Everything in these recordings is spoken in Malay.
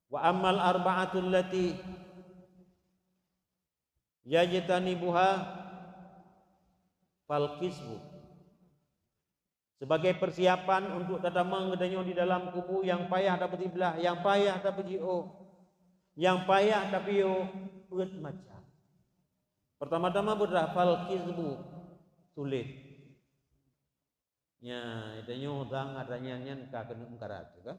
Wa ammal arba'atul lati yajtanibuha fal kisbu. Sebagai persiapan untuk tatama ngedanyo di dalam kubu yang payah dapat iblah, yang payah dapat jio, yang payah tapi yo urat macam. Pertama-tama berdah fal kisbu sulit. Nya itanyo dang adanya nyan ka kena mengkarat kan.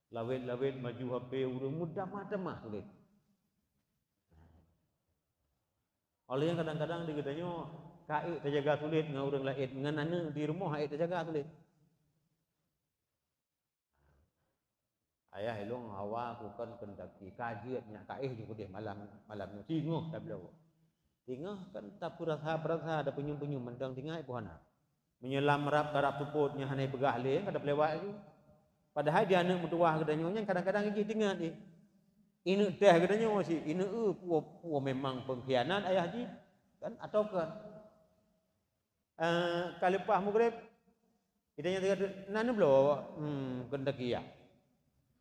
Lawet-lawet maju HP urang mudah mah sulit. Oleh yang kadang-kadang digedanyo kaik terjaga sulit dengan orang lain dengan anak di rumah kaik terjaga sulit. Ayah elong awak aku kan kendaki kajian nak kaik juga deh malam ni tingoh dah belau. Tingoh kan tak berasa ada penyum-penyum mendang tingai pohana. Menyelam rap tuputnya hanai pegah le kada pelewat ju. Padahal dia anak mutuah gedanyo nya kadang-kadang iji tingat ni. Ini teh gedanyo si ini puo memang pengkhianat ayah ji kan atau kan kalepah mugrib idanya tiga nanu blo kendaki ya.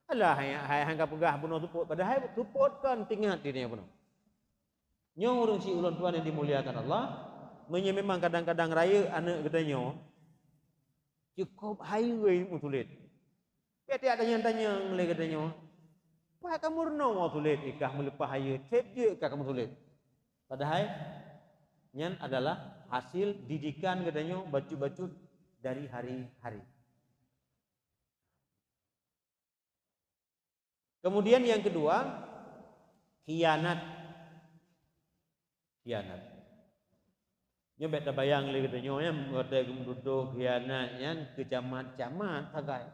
Alah hai hangga pegah bunuh tuput padahal tuput kan tingat dirinya bunuh. Nyo urang si ulun tuan yang dimuliakan Allah, memang kadang-kadang raya anak gedanyo cukup highway mutulit. Dia ada yang tanya oleh gedanyo, "Wah kamu reno mau tulit ikah melepah haya, tep je ikah kamu tulit." Padahal nyan adalah hasil didikan gedanyo baju-baju dari hari-hari. Kemudian yang kedua, khianat. Nyo bet bayang le gedanyo nya ngote gumdudo khianat nyan ke camat-camat tagai.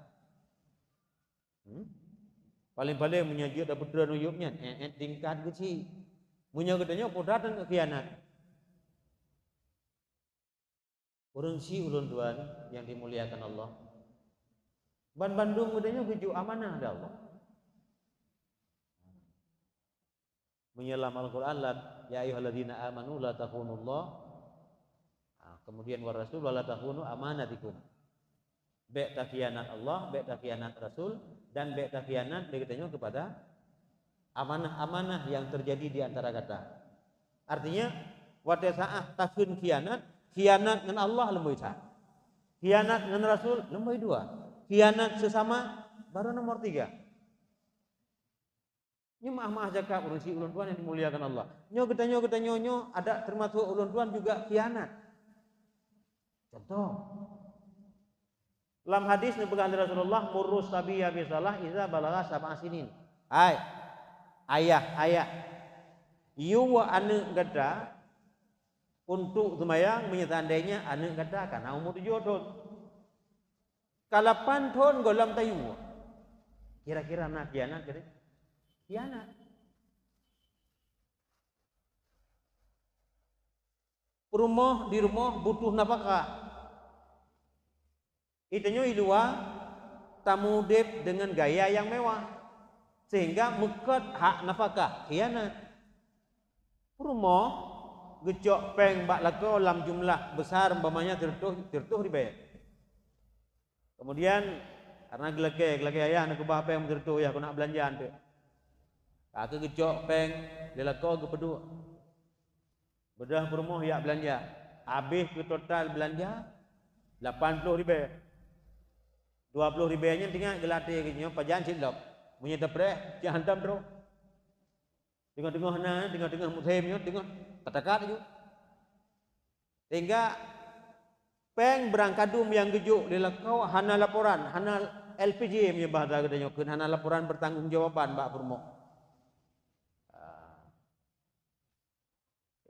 Paling-paling menyajak dapat putra nuyupnya tingkat kecil. Munya gedanyo podatan ke khianat. Orang si ulun tuan yang dimuliakan Allah. Ban Bandung gedanyo keju amanah dah Allah. Menyelam Al-Quran ya ayyuhalladzina amanu la takhunullah. Kemudian wa rasul la takhunu amanatikum. Bek khianat Allah, bek khianat Rasul dan bek khianat begitu kepada amanah-amanah yang terjadi di antara kata. Artinya wate saah takun khianat dengan Allah lemboi sah. Khianat dengan Rasul lemboi dua. Khianat sesama baru nomor 3. Nyo mah jakap urang si ulun tuan yang dimuliakan Allah. Nyo getanyo ada termasuk ulun tuan juga khianat. Contoh dalam hadis dipegang Rasulullah murrus sabiyya bisalah iza balagha sab'a sinin. Ayah. Yu wa anak gada untuk semayang menyetandainya anak gada karena umur 7 tahun. Kalapan tahun golam tayu. Kira-kira nak khianat kira? Khianat. Di rumah butuh nafkah. Itanyo ilua tamu dep dengan gaya yang mewah sehingga mekat hak nafkah khianat. Rumah gecok peng bak lako dalam jumlah besar umpamanya tertuh dibayar. Kemudian karena gelake ayah nak kubah peng tertuh ya aku nak belanjaan tu. Aku gecok peng dilako ke pedu. Bedah rumah ya belanja. Habis ke total belanja 80 ribu. 20 ribunya tinggal gelate gitu, pajan silap, punya tepreh, jangan hantam terus. Tengah musimnya, tengah katakan itu. Sehingga peng berangkadum yang gejuk dilakau hana laporan, hana LPG punya bahasa katanya, hana laporan bertanggungjawab Mbak Purmo.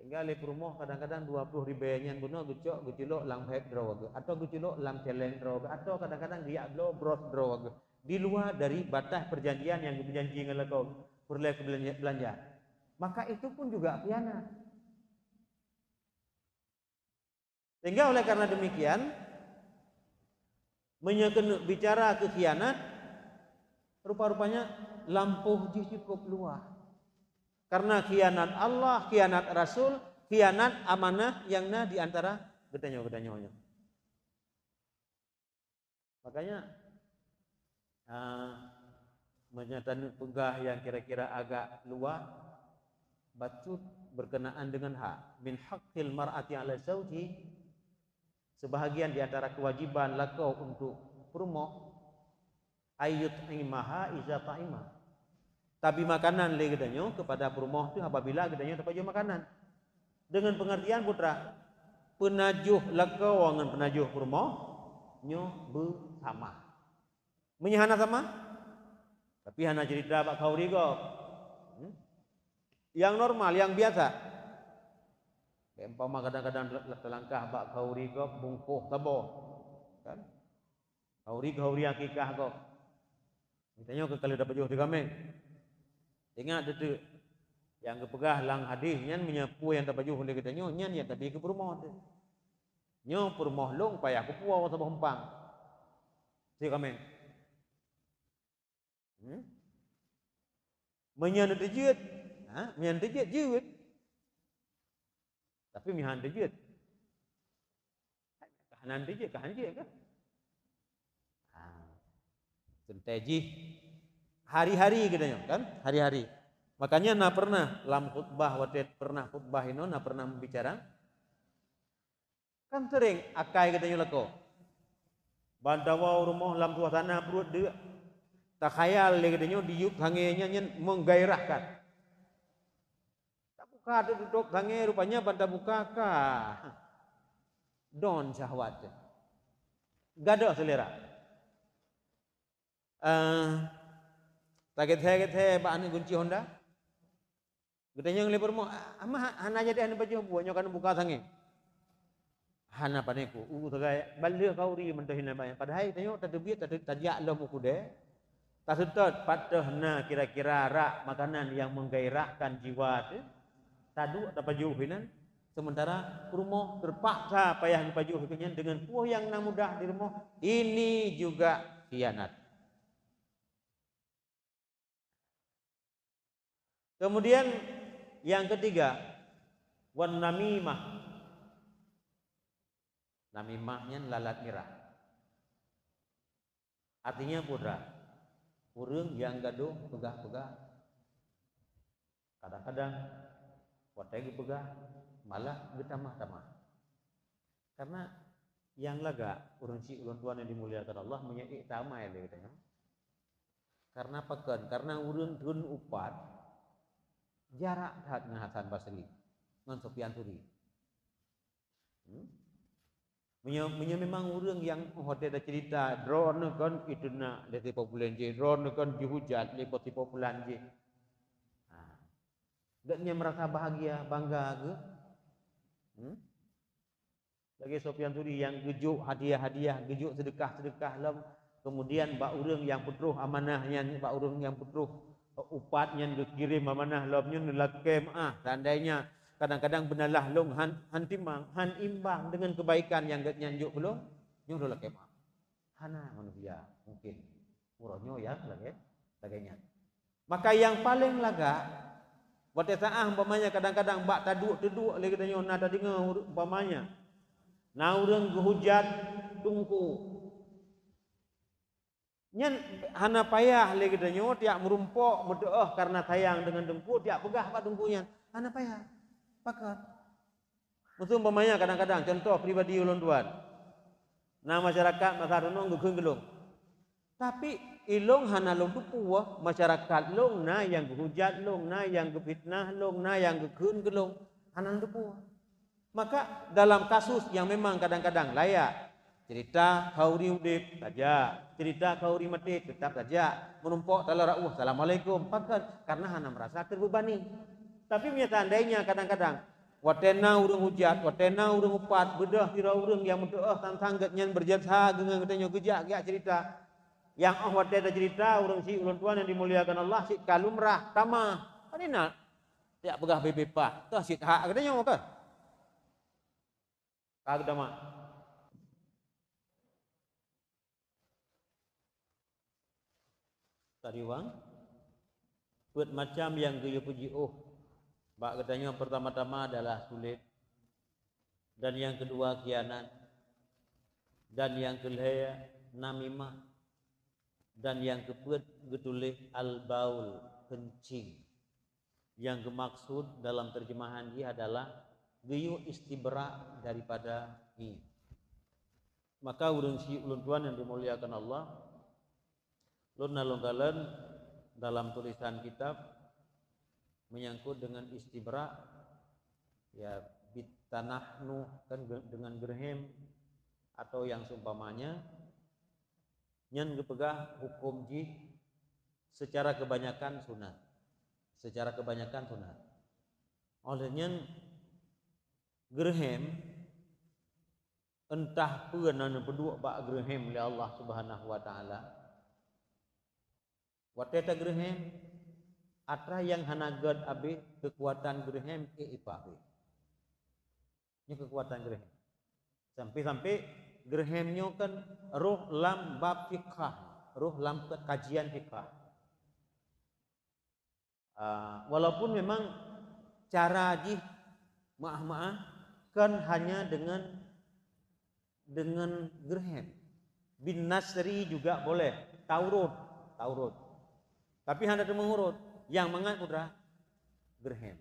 Sehingga le rumah kadang-kadang 20 ribunya guna gecilok lang hek draw atau gecilok lang celeng draw atau kadang-kadang dia blow bros draw di luar dari batas perjanjian yang berjanji dengan kau perlu belanja. Maka itu pun juga khianat. Sehingga oleh karena demikian menyeken bicara ke khianat rupa-rupanya lampuh cukup luas. Karena khianat Allah, khianat Rasul, khianat amanah yang di antara gedanyo-gedanyonya. Makanya menyatakan pegah yang kira-kira agak luar bacut berkenaan dengan hak min haqqil mar'ati 'ala zawji, sebahagian di antara kewajiban lakau untuk perempuan ayut imaha iza ta'imah, tapi makanan le gedanya kepada perempuan itu apabila gedanya terpajuh makanan, dengan pengertian putra penajuh lakau dengan penajuh perempuan nyo bersama menyahana sama, tapi hana cerita bak kau rigo yang normal, yang biasa. Umpama kadang-kadang telangkah bak kau rigo bungkuh tabo kan, kau ri akikah kau mitanya ke kalau dapat jauh di kami ingat itu yang kepegah lang hadis nyan menyapu yang dapat jauh oleh kita nyan ya tapi ke rumah tu nyo rumah long payah ku puau sabah hempang si kami menyan dejut menyan dejut jeut tapi mihan dejut kahanan dejut kahanan je kan Senteji hari-hari katanya kan, hari-hari. Makanya na pernah dalam khutbah waktu pernah khutbah ini na pernah bicara kan sering akai katanya leko. Bandawa rumah dalam suasana perut dia tak khayal le katanya diuk hangenya nyen menggairahkan. Tak buka duduk hange rupanya banda buka ka. Don syahwat. Gada selera. Taget-taget ba anu kunci Honda. Gedenya ngelipur mo, ama hana jadi anu baju buahnya kan buka sange. Hana paneku, tagay balde kauri mentahina ba. Padahal tanyo tadebit tajak lo mukude. Tasutut patahna kira-kira rak makanan yang menggairahkan jiwa tu. Tadu ada baju hinan. Sementara rumah terpaksa payah baju hinan dengan puah yang nang mudah di rumah. Ini juga khianat. Kemudian yang ketiga, wan namimah. Namimahnya lalat mirah. Artinya putra, urang yang gaduh pegah-pegah. Kadang-kadang watai pegah malah getamah-tamah. Karena yang laga urang si ulun tuan yang dimuliakan Allah menyai tamai le katanya. Karena pekan, karena urang dun upat jarak dengan Hasan Basri dengan Sufyan Tsuri. Memang orang yang hotel ada cerita drone kan itu nak dari populan je, drone kan dihujat lepoti populan je. Dan dia merasa bahagia, bangga ke? Lagi Sufyan Tsuri yang gejuk hadiah-hadiah, gejuk sedekah-sedekah lam. Kemudian bak orang yang petruh amanahnya, bak orang yang petruh upatnya dikirim amanah lobnya nelakem seandainya kadang-kadang benalah long han timang han imbang dengan kebaikan yang nyanjuk belum nyo nelakem hana manusia mungkin murahnya ya lagi sebagainya. Maka yang paling laga waktu saah umpamanya kadang-kadang bak taduk lagi tanya na tadi umpamanya na urang gehujat tungku nyen hana payah le gedanyo tiak merumpok berdoa karena sayang dengan dengku tiak pegah pak dengkunya hana payah pakat musuh umpamanya kadang-kadang contoh pribadi ulun tuan nah masyarakat masa renung gekeung gelung tapi ilung hana long tupuh masyarakat long na yang gehujat long na yang gefitnah long na yang gekeun gelung hana tupuh. Maka dalam kasus yang memang kadang-kadang layak cerita kauri udip saja, cerita kauri mati tetap saja, menumpuk tala rauh assalamualaikum pakat karena hana merasa terbebani. Tapi seandainya kadang-kadang watena urang hujat, watena urang upat, bedah tira urang yang mendoa tang-tangget nyan berjasa dengan katanya gejak cerita. Yang watena cerita urang si ulun tuan yang dimuliakan Allah si kalumrah tamah. Adina tiak pegah bebepa, tah sit hak katanya apa? Kagdama tadi wang buat macam yang geyo puji bak katanya pertama-tama adalah sulit dan yang kedua khianat dan yang kelima namimah dan yang keempat getulih al-baul, kencing. Yang dimaksud dalam terjemahan dia adalah geyu istibra daripada ini. Maka ulun tuan yang dimuliakan Allah, ulun nalunggalan dalam tulisan kitab menyangkut dengan istibra, ya bitanahnu kan dengan gerhem atau yang seumpamanya, nyen gepegah hukum ji secara kebanyakan sunat. Olehnya gerhem entah peunan berdua bak gerhem oleh Allah Subhanahu wa taala. Wateta gerhem atra yang hanagad abe kekuatan gerhem ke ipabe. Ini kekuatan gerhem. Sampai gerhemnya kan roh lam bab fiqh, roh lam kajian fiqh. Walaupun memang cara ji maaf kan hanya dengan gerhem. Bin Nasri juga boleh, taurut. Tapi hendak mengurut yang mangan udra gerhem.